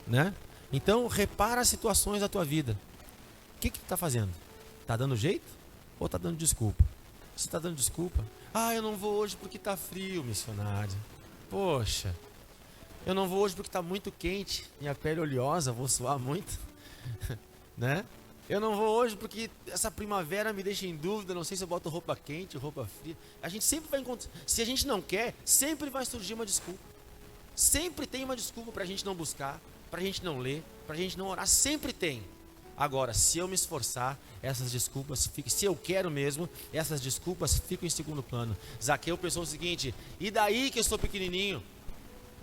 né? Então, repara as situações da tua vida. O que tu está fazendo? Está dando jeito ou está dando desculpa? Se está dando desculpa, eu não vou hoje porque está frio, missionário. Poxa, eu não vou hoje porque está muito quente, minha pele oleosa, vou suar muito, né? Eu não vou hoje porque essa primavera me deixa em dúvida, não sei se eu boto roupa quente, roupa fria. A gente sempre vai encontrar, se a gente não quer, sempre vai surgir uma desculpa. Sempre tem uma desculpa para a gente não buscar, para a gente não ler, para a gente não orar, sempre tem. Agora, se eu me esforçar, essas desculpas ficam, se eu quero mesmo, essas desculpas ficam em segundo plano. Zaqueu pensou o seguinte: e daí que eu sou pequenininho?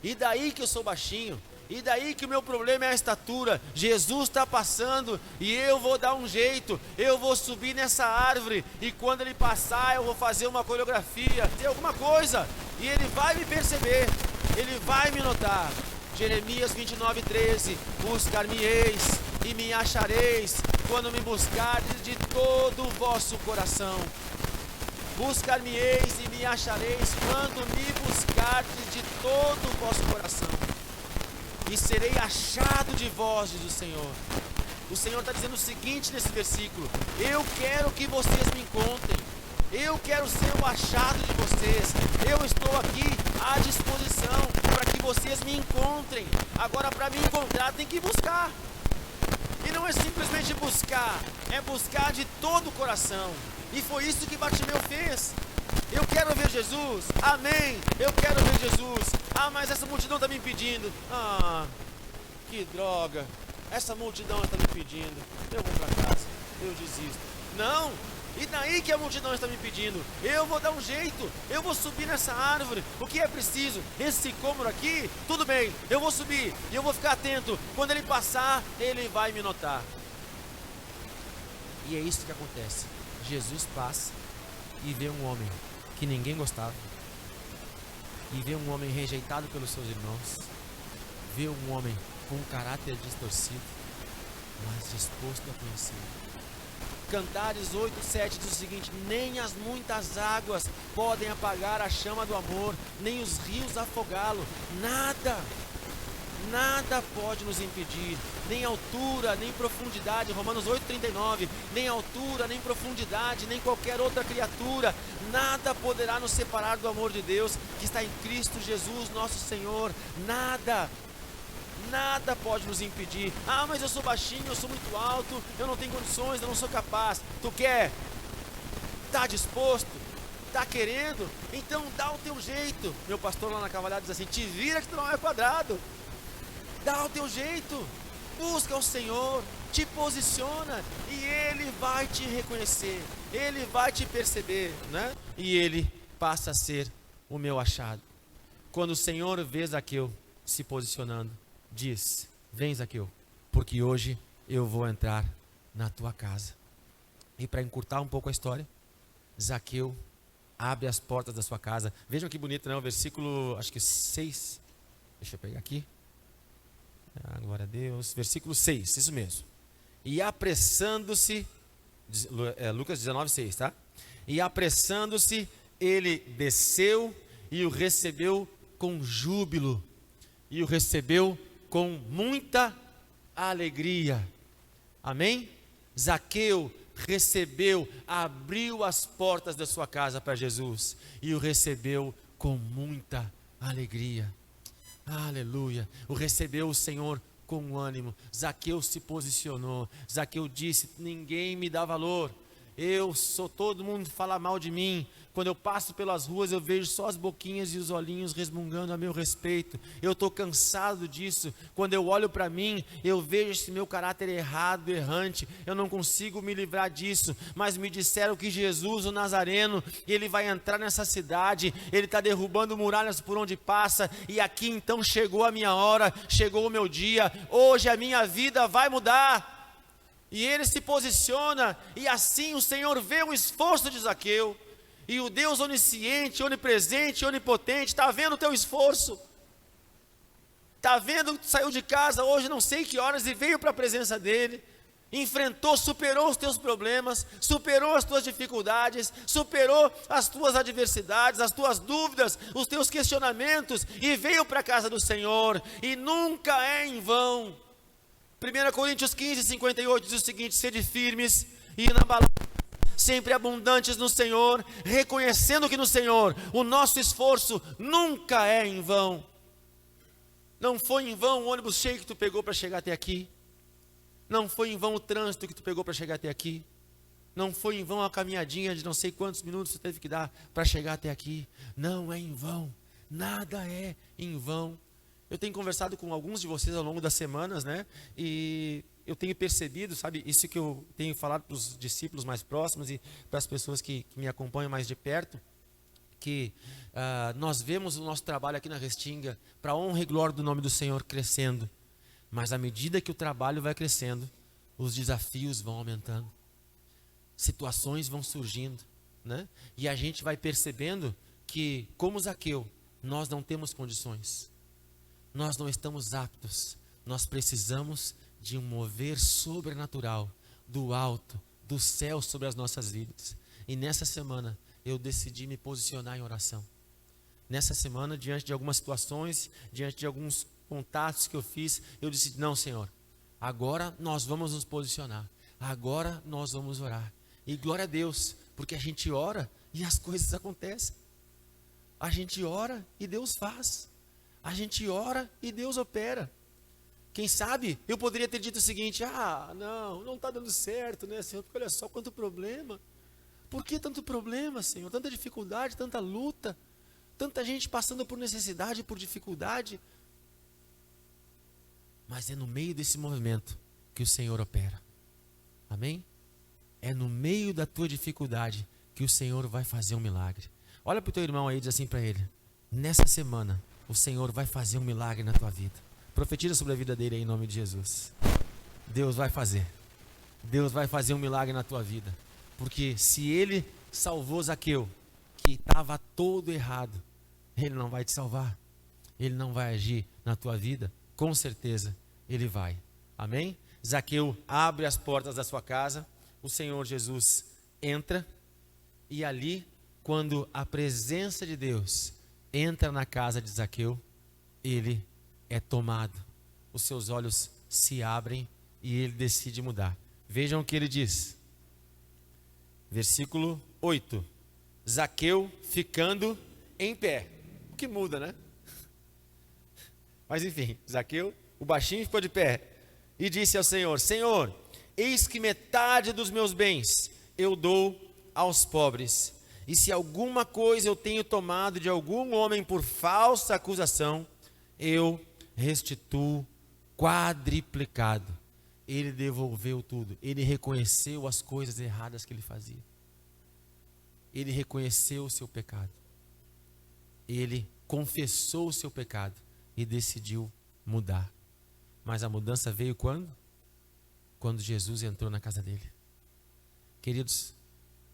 E daí que eu sou baixinho? E daí que o meu problema é a estatura? Jesus está passando e eu vou dar um jeito, eu vou subir nessa árvore e quando ele passar eu vou fazer uma coreografia, ter alguma coisa, e ele vai me perceber, ele vai me notar. Jeremias 29:13, buscar-me-eis e me achareis quando me buscardes de todo o vosso coração. Buscar-me-eis e me achareis quando me buscardes de todo o vosso coração. E serei achado de vós, diz o Senhor. O Senhor está dizendo o seguinte nesse versículo: eu quero que vocês me encontrem. Eu quero ser o achado de vocês. Eu estou aqui à disposição para que vocês me encontrem. Agora, para me encontrar, tem que buscar. E não é simplesmente buscar, é buscar de todo o coração. E foi isso que Bartimeu fez. Eu quero ver Jesus, amém, eu quero ver Jesus. Mas essa multidão está me impedindo. Que droga, essa multidão está me impedindo. Eu vou para casa, eu desisto. Não, e daí que a multidão está me impedindo? Eu vou dar um jeito, eu vou subir nessa árvore. O que é preciso? Esse sicômoro aqui, tudo bem, eu vou subir e eu vou ficar atento. Quando ele passar, ele vai me notar. E é isso que acontece. Jesus passa e vê um homem que ninguém gostava, e vê um homem rejeitado pelos seus irmãos, vê um homem com um caráter distorcido, mas disposto a conhecer. Cantares 8:7 diz o seguinte: nem as muitas águas podem apagar a chama do amor, nem os rios afogá-lo. Nada pode nos impedir, nem altura, nem profundidade. Romanos 8:39, nem altura, nem profundidade, nem qualquer outra criatura, nada poderá nos separar do amor de Deus que está em Cristo Jesus nosso Senhor. Nada pode nos impedir. Mas eu sou baixinho, eu sou muito alto, eu não tenho condições, eu não sou capaz. Tu quer? Está disposto? Está querendo? Então dá o teu jeito. Meu pastor lá na Cavalhada diz assim: te vira que tu não é quadrado. Dá o teu jeito, busca o Senhor, te posiciona e Ele vai te reconhecer, Ele vai te perceber, né? E Ele passa a ser o meu achado. Quando o Senhor vê Zaqueu se posicionando, diz: vem, Zaqueu, porque hoje eu vou entrar na tua casa. E para encurtar um pouco a história, Zaqueu abre as portas da sua casa. Vejam que bonito, né? O versículo, acho que 6. Deixa eu pegar aqui. Glória a Deus. Versículo 6, isso mesmo. E apressando-se, Lucas 19, 6, tá? E apressando-se, ele desceu e o recebeu com júbilo. E o recebeu com muita alegria. Amém? Zaqueu recebeu, abriu as portas da sua casa para Jesus e o recebeu com muita alegria. Aleluia. O recebeu o Senhor com ânimo. Zaqueu se posicionou. Zaqueu disse: ninguém me dá valor. Todo mundo fala mal de mim. Quando eu passo pelas ruas, eu vejo só as boquinhas e os olhinhos resmungando a meu respeito. Eu estou cansado disso. Quando eu olho para mim, eu vejo esse meu caráter errado, errante. Eu não consigo me livrar disso. Mas me disseram que Jesus, o Nazareno, ele vai entrar nessa cidade. Ele está derrubando muralhas por onde passa. E aqui então chegou a minha hora, chegou o meu dia. Hoje a minha vida vai mudar. E ele se posiciona, e assim o Senhor vê o esforço de Zaqueu, e o Deus onisciente, onipresente, onipotente, está vendo o teu esforço, está vendo que tu saiu de casa hoje, não sei que horas, e veio para a presença dele, enfrentou, superou os teus problemas, superou as tuas dificuldades, superou as tuas adversidades, as tuas dúvidas, os teus questionamentos, e veio para a casa do Senhor, e nunca é em vão. 1 Coríntios 15, 58 diz o seguinte: sede firmes e inabaláveis, sempre abundantes no Senhor, reconhecendo que no Senhor o nosso esforço nunca é em vão. Não foi em vão o ônibus cheio que tu pegou para chegar até aqui. Não foi em vão o trânsito que tu pegou para chegar até aqui. Não foi em vão a caminhadinha de não sei quantos minutos tu teve que dar para chegar até aqui. Não é em vão, nada é em vão. Eu tenho conversado com alguns de vocês ao longo das semanas, né? E eu tenho percebido, sabe, isso que eu tenho falado para os discípulos mais próximos e para as pessoas que me acompanham mais de perto, que nós vemos o nosso trabalho aqui na Restinga, para a honra e glória do nome do Senhor, crescendo. Mas à medida que o trabalho vai crescendo, os desafios vão aumentando, situações vão surgindo, né? E a gente vai percebendo que, como Zaqueu, nós não temos condições. Nós não estamos aptos, nós precisamos de um mover sobrenatural, do alto, do céu sobre as nossas vidas. E nessa semana, eu decidi me posicionar em oração. Nessa semana, diante de algumas situações, diante de alguns contatos que eu fiz, eu disse: não, Senhor, agora nós vamos nos posicionar, agora nós vamos orar. E glória a Deus, porque a gente ora e as coisas acontecem. A gente ora e Deus faz. A gente ora e Deus opera. Quem sabe, eu poderia ter dito o seguinte: não está dando certo, né, Senhor? Porque olha só quanto problema. Por que tanto problema, Senhor? Tanta dificuldade, tanta luta, tanta gente passando por necessidade, por dificuldade. Mas é no meio desse movimento que o Senhor opera. Amém? É no meio da tua dificuldade que o Senhor vai fazer um milagre. Olha para o teu irmão aí e diz assim para ele: nessa semana, o Senhor vai fazer um milagre na tua vida. Profetiza sobre a vida dele aí, em nome de Jesus. Deus vai fazer. Deus vai fazer um milagre na tua vida. Porque se ele salvou Zaqueu, que estava todo errado, ele não vai te salvar. Ele não vai agir na tua vida. Com certeza, ele vai. Amém? Zaqueu abre as portas da sua casa. O Senhor Jesus entra. E ali, quando a presença de Deus entra na casa de Zaqueu, ele é tomado, os seus olhos se abrem e ele decide mudar. Vejam o que ele diz, versículo 8: Zaqueu ficando em pé. O que muda, né? Mas enfim, Zaqueu, o baixinho, ficou de pé e disse ao Senhor: Senhor, eis que metade dos meus bens eu dou aos pobres, e se alguma coisa eu tenho tomado de algum homem por falsa acusação, eu restituo quadriplicado. Ele devolveu tudo. Ele reconheceu as coisas erradas que ele fazia. Ele reconheceu o seu pecado. Ele confessou o seu pecado e decidiu mudar. Mas a mudança veio quando? Quando Jesus entrou na casa dele. Queridos,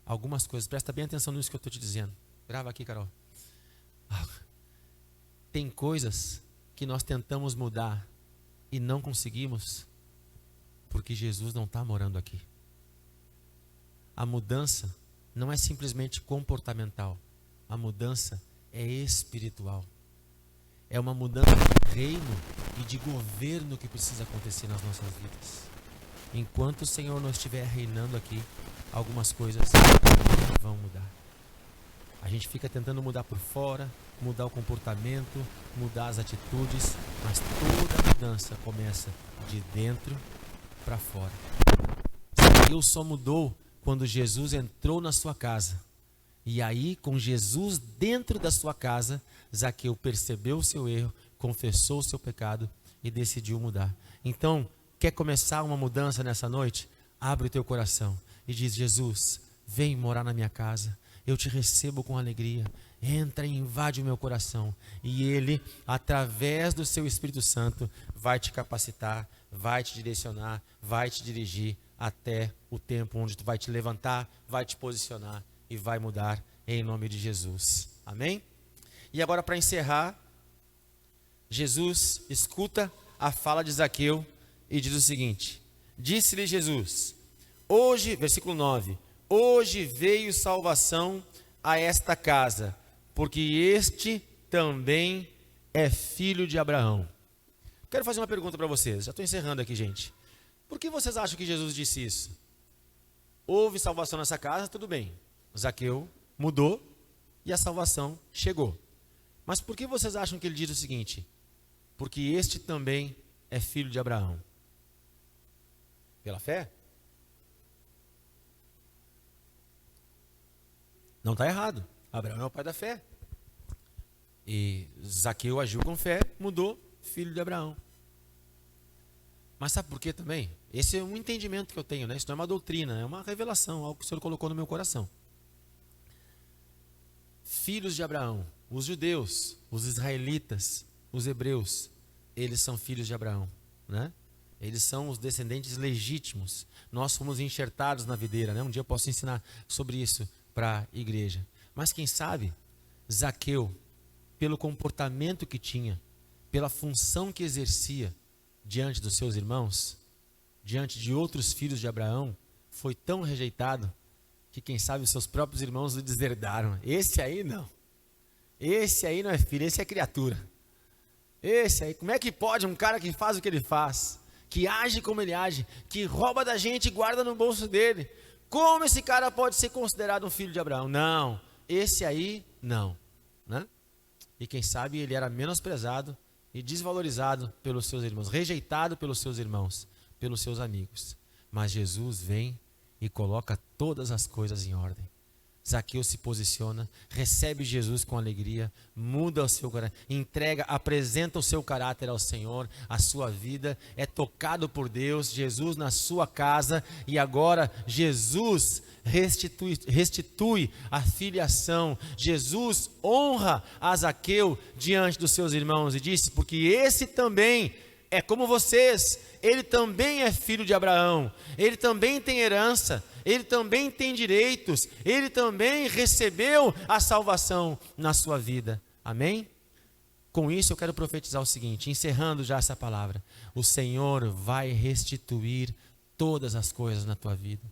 algumas coisas, presta bem atenção nisso que eu estou te dizendo. Grava aqui, Carol. Tem coisas que nós tentamos mudar e não conseguimos, porque Jesus não está morando aqui. A mudança não é simplesmente comportamental. A mudança é espiritual. É uma mudança de reino e de governo que precisa acontecer nas nossas vidas. Enquanto o Senhor não estiver reinando aqui, algumas coisas não vão mudar. A gente fica tentando mudar por fora, mudar o comportamento, mudar as atitudes, mas toda mudança começa de dentro para fora. Zaqueu só mudou quando Jesus entrou na sua casa. E aí, com Jesus dentro da sua casa, Zaqueu percebeu o seu erro, confessou o seu pecado e decidiu mudar. Então, quer começar uma mudança nessa noite? Abre o teu coração e diz: Jesus, vem morar na minha casa. Eu te recebo com alegria. Entra e invade o meu coração. E Ele, através do seu Espírito Santo, vai te capacitar, vai te direcionar, vai te dirigir até o tempo onde tu vai te levantar, vai te posicionar e vai mudar em nome de Jesus. Amém? E agora, para encerrar, Jesus escuta a fala de Zaqueu e diz o seguinte: disse-lhe Jesus, hoje, versículo 9, hoje veio salvação a esta casa, porque este também é filho de Abraão. Quero fazer uma pergunta para vocês, já estou encerrando aqui, gente. Por que vocês acham que Jesus disse isso? Houve salvação nessa casa, tudo bem. Zaqueu mudou e a salvação chegou. Mas por que vocês acham que ele diz o seguinte? Porque este também é filho de Abraão. Pela fé? Não está errado. Abraão é o pai da fé. E Zaqueu agiu com fé, mudou, filho de Abraão. Mas sabe por quê também? Esse é um entendimento que eu tenho, né? Isso não é uma doutrina, é uma revelação, algo que o Senhor colocou no meu coração. Filhos de Abraão, os judeus, os israelitas, os hebreus, eles são filhos de Abraão, né? Eles são os descendentes legítimos. Nós fomos enxertados na videira, né? Um dia eu posso ensinar sobre isso para a igreja. Mas quem sabe, Zaqueu, pelo comportamento que tinha, pela função que exercia diante dos seus irmãos, diante de outros filhos de Abraão, foi tão rejeitado que quem sabe os seus próprios irmãos o deserdaram. Esse aí não. Esse aí não é filho, esse é criatura. Esse aí, como é que pode um cara que faz o que ele faz, que age como ele age, que rouba da gente e guarda no bolso dele? Como esse cara pode ser considerado um filho de Abraão? Não, esse aí não, né? E quem sabe ele era menosprezado e desvalorizado pelos seus irmãos, rejeitado pelos seus irmãos, pelos seus amigos. Mas Jesus vem e coloca todas as coisas em ordem. Zaqueu se posiciona, recebe Jesus com alegria, muda o seu caráter, entrega, apresenta o seu caráter ao Senhor, a sua vida é tocado por Deus, Jesus na sua casa, e agora Jesus restitui a filiação. Jesus honra a Zaqueu diante dos seus irmãos e disse: porque esse também é como vocês, ele também é filho de Abraão, ele também tem herança, ele também tem direitos, ele também recebeu a salvação na sua vida. Amém? Com isso eu quero profetizar o seguinte, encerrando já essa palavra: o Senhor vai restituir todas as coisas na tua vida.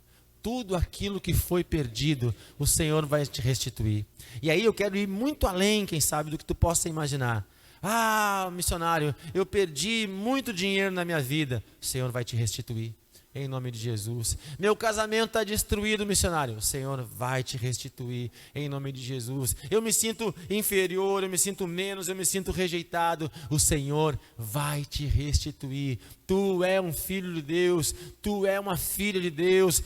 Tudo aquilo que foi perdido, o Senhor vai te restituir. E aí eu quero ir muito além, quem sabe, do que tu possa imaginar. Ah, missionário, eu perdi muito dinheiro na minha vida. O Senhor vai te restituir, em nome de Jesus. Meu casamento está destruído, missionário. O Senhor vai te restituir, em nome de Jesus. Eu me sinto inferior, eu me sinto menos, eu me sinto rejeitado. O Senhor vai te restituir. Tu é um filho de Deus, tu é uma filha de Deus,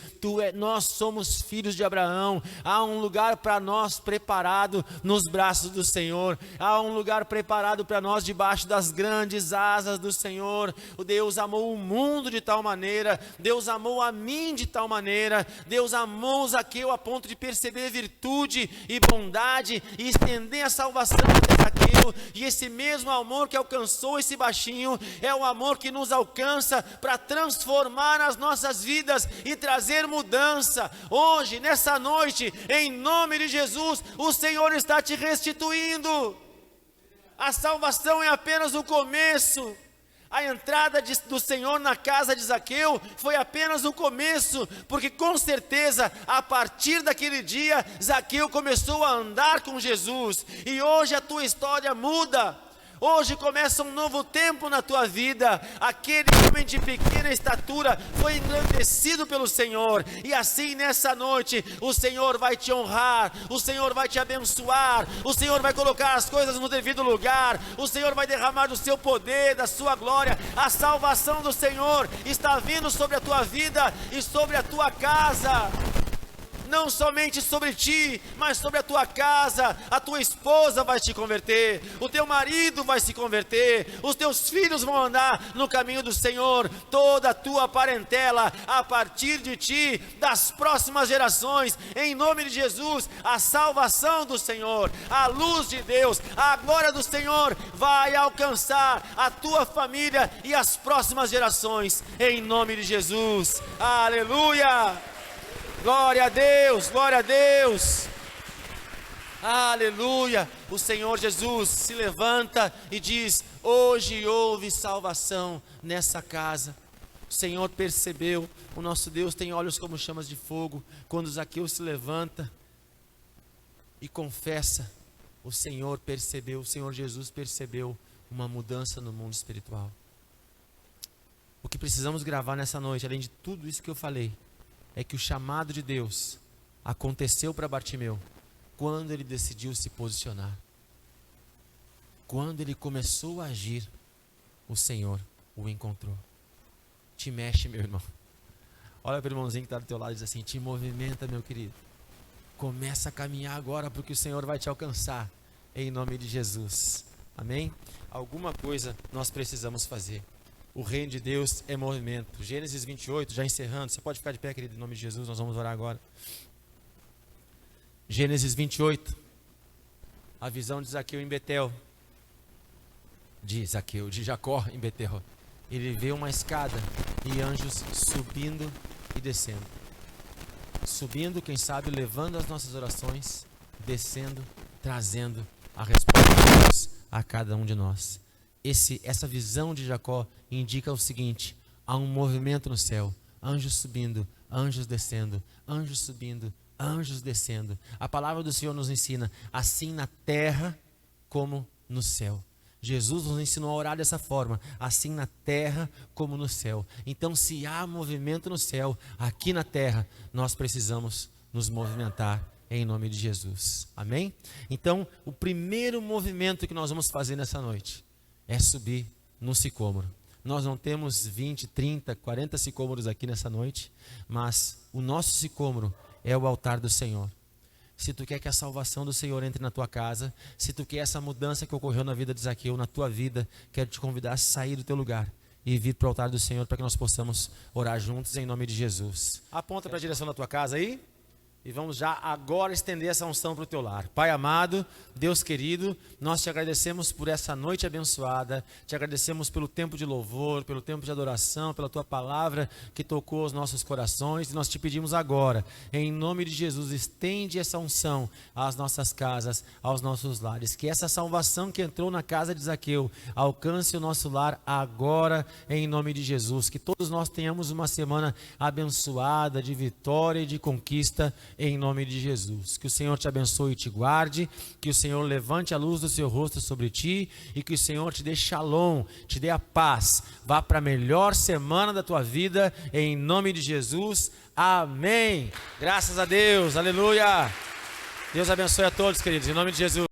nós somos filhos de Abraão. Há um lugar para nós preparado nos braços do Senhor. Há um lugar preparado para nós debaixo das grandes asas do Senhor. O Deus amou o mundo de tal maneira Deus amou a mim de tal maneira, Deus amou Zaqueu a ponto de perceber virtude e bondade e estender a salvação até Zaqueu. E esse mesmo amor que alcançou esse baixinho é o amor que nos alcança para transformar as nossas vidas e trazer mudança. Hoje, nessa noite, em nome de Jesus, o Senhor está te restituindo. A salvação é apenas o começo. A entrada do Senhor na casa de Zaqueu foi apenas o começo, porque com certeza, a partir daquele dia, Zaqueu começou a andar com Jesus, e hoje a tua história muda. Hoje começa um novo tempo na tua vida. Aquele homem de pequena estatura foi engrandecido pelo Senhor, e assim nessa noite o Senhor vai te honrar, o Senhor vai te abençoar, o Senhor vai colocar as coisas no devido lugar, o Senhor vai derramar do seu poder, da sua glória. A salvação do Senhor está vindo sobre a tua vida e sobre a tua casa. Não somente sobre ti, mas sobre a tua casa. A tua esposa vai se converter, o teu marido vai se converter, os teus filhos vão andar no caminho do Senhor, toda a tua parentela, a partir de ti, das próximas gerações, em nome de Jesus. A salvação do Senhor, a luz de Deus, a glória do Senhor vai alcançar a tua família e as próximas gerações, em nome de Jesus. Aleluia! Glória a Deus, glória a Deus, aleluia. O Senhor Jesus se levanta e diz: hoje houve salvação nessa casa. O Senhor percebeu, o nosso Deus tem olhos como chamas de fogo. Quando Zaqueu se levanta e confessa, o Senhor percebeu, o Senhor Jesus percebeu uma mudança no mundo espiritual. O que precisamos gravar nessa noite, além de tudo isso que eu falei, é que o chamado de Deus aconteceu para Bartimeu quando ele decidiu se posicionar. Quando ele começou a agir, o Senhor o encontrou. Te mexe, meu irmão. Olha para o irmãozinho que está do teu lado e diz assim: te movimenta, meu querido. Começa a caminhar agora, porque o Senhor vai te alcançar, em nome de Jesus. Amém? Alguma coisa nós precisamos fazer. O reino de Deus é movimento. Gênesis 28, já encerrando. Você pode ficar de pé, querido, em nome de Jesus. Nós vamos orar agora. Gênesis 28. A visão de Zaqueu em Betel. De Jacó em Betel. Ele vê uma escada e anjos subindo e descendo. Subindo, quem sabe, levando as nossas orações. Descendo, trazendo a resposta de Deus a cada um de nós. Essa visão de Jacó indica o seguinte: há um movimento no céu, anjos subindo, anjos descendo, anjos subindo, anjos descendo. A palavra do Senhor nos ensina, assim na terra como no céu. Jesus nos ensinou a orar dessa forma, assim na terra como no céu. Então, se há movimento no céu, aqui na terra, nós precisamos nos movimentar em nome de Jesus. Amém? Então, o primeiro movimento que nós vamos fazer nessa noite é subir no sicômoro. Nós não temos 20, 30, 40 sicômoros aqui nessa noite, mas o nosso sicômoro é o altar do Senhor. Se tu quer que a salvação do Senhor entre na tua casa, se tu quer essa mudança que ocorreu na vida de Zaqueu, na tua vida, quero te convidar a sair do teu lugar e vir para o altar do Senhor para que nós possamos orar juntos em nome de Jesus. Aponta para a direção da tua casa aí. E vamos já agora estender essa unção para o teu lar. Pai amado, Deus querido, nós te agradecemos por essa noite abençoada, te agradecemos pelo tempo de louvor, pelo tempo de adoração, pela tua palavra que tocou os nossos corações, e nós te pedimos agora, em nome de Jesus, estende essa unção às nossas casas, aos nossos lares, que essa salvação que entrou na casa de Zaqueu alcance o nosso lar agora, em nome de Jesus, que todos nós tenhamos uma semana abençoada, de vitória e de conquista, em nome de Jesus. Que o Senhor te abençoe e te guarde, que o Senhor levante a luz do seu rosto sobre ti e que o Senhor te dê shalom, te dê a paz. Vá para a melhor semana da tua vida, em nome de Jesus. Amém. Graças a Deus. Aleluia. Deus abençoe a todos, queridos, em nome de Jesus.